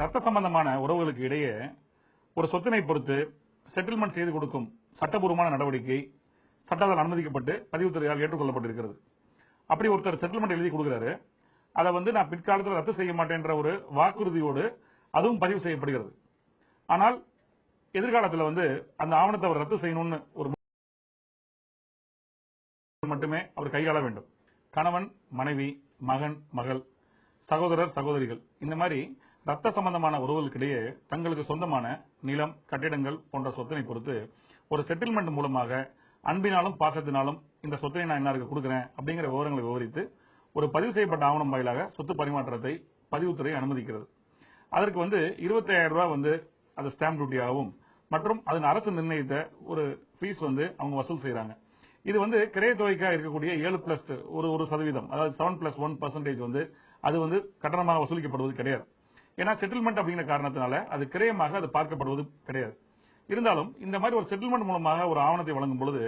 ரத்த சம்பந்தமான உறவுகளுக்கு இடையே ஒரு சொத்தினை பொறுத்து செட்டில்மெண்ட் செய்து கொடுக்கும் சட்டபூர்வமான நடவடிக்கை சட்டத்தால் அனுமதிக்கப்பட்டு பதிவுத்துறையால் ஏற்றுக்கொள்ளப்பட்டிருக்கிறது. அப்படி ஒருத்தர் செட்டில்மெண்ட் எழுதி கொடுக்கிறாரு, அதை நான் பிற்காலத்தில் ரத்து செய்ய மாட்டேன்ற ஒரு வாக்குறுதியோடு அதுவும் பதிவு செய்யப்படுகிறது. ஆனால் எதிர்காலத்தில் அந்த ஆவணத்தை அவர் ரத்து செய்யணும்னு ஒரு மட்டுமே அவர் கையாள வேண்டும். கணவன், மனைவி, மகன், மகள், சகோதரர், சகோதரிகள் இந்த மாதிரி ரத்த சம்பந்தமான உறவுகளுக்கிடையே தங்களுக்கு சொந்தமான நிலம், கட்டிடங்கள் போன்ற சொத்தினை பொறுத்து ஒரு செட்டில்மெண்ட் மூலமாக அன்பினாலும் பாசத்தினாலும் இந்த சொத்தினை நான் இன்னாருக்கு கொடுக்கிறேன் அப்படிங்கிற விவரங்களை விவரித்து ஒரு பதிவு செய்யப்பட்ட ஆவணம் வாயிலாக சொத்து பரிமாற்றத்தை பதிவுத்துறை அனுமதிக்கிறது. அதற்கு 25,000 ரூபாய் அது ஸ்டாம்ப் டியூட்டியாகவும் மற்றும் அதன் அரசு நிர்ணயித்த ஒரு ஃபீஸ் அவங்க வசூல் செய்யறாங்க. இது கிரைய தொகைக்காக இருக்கக்கூடிய 7+1%, அதாவது 7+1% அது கட்டணமாக வசூலிக்கப்படுவது கிடையாது. ஏன்னா செட்டில்மெண்ட் அப்படிங்கிற காரணத்தினால அது கிரயமாக அது பார்க்கப்படுவது கிடையாது. இருந்தாலும் இந்த மாதிரி ஒரு செட்டில்மெண்ட் மூலமாக ஒரு ஆவணத்தை வழங்கும் பொழுது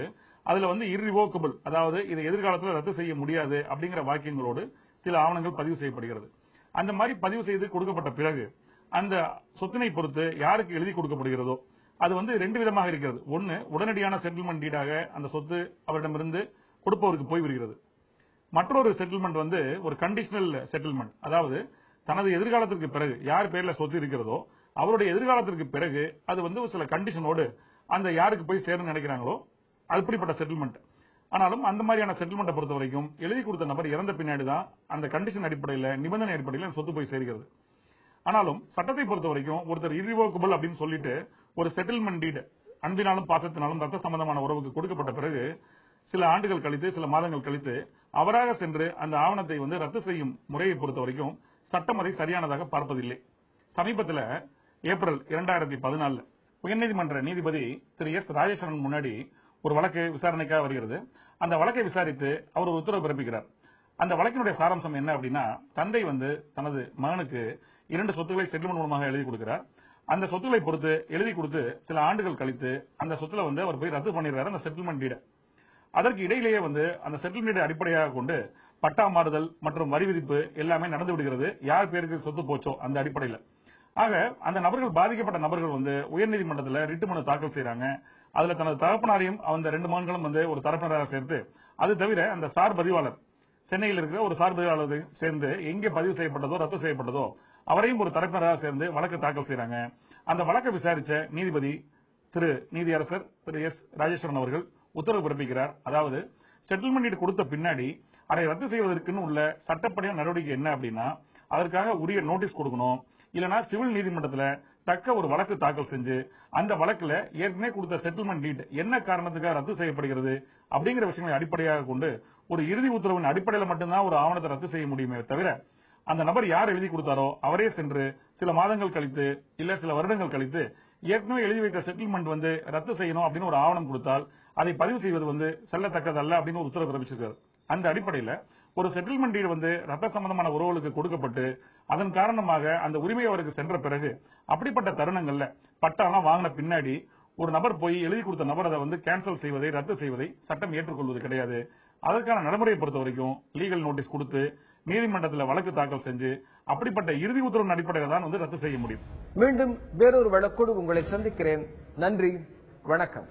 அதுல இர்ரிவோக்கபிள், அதாவது இதை எதிர்காலத்தில் ரத்து செய்ய முடியாது அப்படிங்கிற வாக்கியங்களோடு சில ஆவணங்கள் பதிவு செய்யப்படுகிறது. அந்த மாதிரி பதிவு செய்து கொடுக்கப்பட்ட பிறகு அந்த சொத்தினை பொறுத்து யாருக்கு எழுதி கொடுக்கப்படுகிறதோ அது ரெண்டு விதமாக இருக்கிறது. ஒன்னு, உடனடியான செட்டில்மெண்ட் டீடாக அந்த சொத்து அவரிடமிருந்து கொடுப்பவருக்கு போய்விடுகிறது. மற்றொரு செட்டில்மெண்ட் ஒரு கண்டிஷனல் செட்டில்மெண்ட், அதாவது தனது எதிர்காலத்திற்கு பிறகு யார் பேர்ல சொத்து இருக்கிறதோ அவருடைய எதிர்காலத்திற்கு பிறகு அது சில கண்டிஷனோடு அந்த யாருக்கு போய் சேரணும்னு நினைக்கிறாங்களோ அப்படிப்பட்ட செட்டில்மெண்ட். ஆனாலும் அந்த மாதிரியான செட்டில்மெண்ட்டை பொறுத்த வரைக்கும் எழுதி கொடுத்த நபர் இறந்த பின்னாடி தான் அந்த கண்டிஷன் அடிப்படையில், நிபந்தனை அடிப்படையில் சொத்து போய் சேர்கிறது. ஆனாலும் சட்டத்தை பொறுத்த வரைக்கும் ஒருத்தர் இர்ரிவோக்கபிள் அப்படின்னு சொல்லிட்டு ஒரு செட்டில்மெண்ட் டீட் அன்பினாலும் பாசத்தினாலும் ரத்த சம்பந்தமான உறவுக்கு கொடுக்கப்பட்ட பிறகு சில ஆண்டுகள் கழித்து, சில மாதங்கள் கழித்து அவராக சென்று அந்த ஆவணத்தை ரத்து செய்யும் முறையை பொறுத்த வரைக்கும் சட்டம் அதை சரியானதாக பார்ப்பதில்லை. சமீபத்தில் ஏப்ரல் 2014 உயர்நீதிமன்ற நீதிபதி திரு எஸ். ராஜேஸ்வரன் முன்னாடி ஒரு வழக்கு விசாரணைக்காக வருகிறது. அந்த வழக்கை விசாரித்து அவர் ஒரு உத்தரவு பிறப்பிக்கிறார். அந்த வழக்கினுடைய சாராம்சம் என்ன அப்படின்னா, தந்தை தனது மகனுக்கு 2 சொத்துக்களை செட்டில்மெண்ட் மூலமாக எழுதி கொடுக்கிறார். அந்த சொத்துக்களை பொறுத்து எழுதி கொடுத்து சில ஆண்டுகள் கழித்து அந்த சொத்துல அவர் போய் ரத்து பண்ணிடுறாரு அந்த செட்டில்மெண்ட் டீட. அதற்கு இடையிலேயே அந்த செட்டில்மெண்ட் அடிப்படையாக கொண்டு பட்டா மாறுதல் மற்றும் வரி விதிப்பு எல்லாமே நடந்து விடுகிறது, யார் பேருக்கு சொத்து போச்சோ அந்த அடிப்படையில். ஆக அந்த நபர்கள், பாதிக்கப்பட்ட நபர்கள் உயர்நீதிமன்றத்தில் ரிட்டு மனு தாக்கல் செய்யறாங்க. அதுல தனது தகப்பனாரையும் அந்த 2 மகன்களும் ஒரு தரப்பினராக சேர்த்து, அது தவிர அந்த சார் பதிவாளர், சென்னையில் இருக்கிற ஒரு சார் பதிவாளர் சேர்ந்து எங்கே பதிவு செய்யப்பட்டதோ ரத்து செய்யப்பட்டதோ அவரையும் ஒரு தரப்பினராக சேர்ந்து வழக்கு தாக்கல் செய்யறாங்க. அந்த வழக்கை விசாரிச்ச நீதிபதி திரு நீதியரசர் திரு எஸ். ராஜேஸ்வரன் அவர்கள் உத்தரவு பிறப்பிக்கிறார். அதாவது செட்டில்மெண்ட் கொடுத்த பின்னாடி அதை ரத்து செய்வதற்குன்னு உள்ள சட்டப்படியான நடவடிக்கை என்ன அப்படின்னா, அதற்காக உரிய நோட்டீஸ் கொடுக்கணும். இல்லனா சிவில் நீதிமன்றத்தில் தக்க ஒரு வழக்கு தாக்கல் செஞ்சு அந்த வழக்குல ஏற்கனவே கொடுத்த செட்டில்மெண்ட் டீட் என்ன காரணத்துக்காக ரத்து செய்யப்படுகிறது அப்படிங்கிற விஷயங்களை அடிப்படையாக கொண்டு ஒரு இறுதி உத்தரவின் அடிப்படையில் மட்டும்தான் ஒரு ஆவணத்தை ரத்து செய்ய முடியுமே தவிர, அந்த நபர் யார் எழுதி கொடுத்தாரோ அவரே சென்று சில மாதங்கள் கழித்து இல்ல சில வருடங்கள் கழித்து ஏற்கனவே எழுதி வைத்த செட்டில்மெண்ட் ரத்து செய்யணும் அப்படின்னு ஒரு ஆவணம் கொடுத்தால் அதை பதிவு செய்வது செல்லத்தக்கதல்ல அப்படின்னு ஒரு உத்தரவு பிறப்பிச்சிருக்காரு. அந்த அடிப்படையில் ஒரு செட்டில்மெண்ட் டீட் ரத்த சம்பந்தமான உறவுகளுக்கு கொடுக்கப்பட்டு அதன் காரணமாக அந்த உரிமை அவருக்கு சென்ற பிறகு அப்படிப்பட்ட தருணங்கள்ல பட்டாலாம் வாங்கின பின்னாடி ஒரு நபர் போய் எழுதி கொடுத்த நபர் அதை கேன்சல் செய்வதை, ரத்து செய்வதை சட்டம் ஏற்றுக்கொள்வது கிடையாது. அதற்கான நடைமுறையை பொறுத்த வரைக்கும் லீகல் நோட்டீஸ் கொடுத்து நீதிமன்றத்தில் வழக்கு தாக்கல் செஞ்சு அப்படிப்பட்ட இறுதி உத்தரவின் அடிப்படையில் தான் ரத்து செய்ய முடியும். மீண்டும் வேறொரு வழக்கோடு உங்களை சந்திக்கிறேன். நன்றி, வணக்கம்.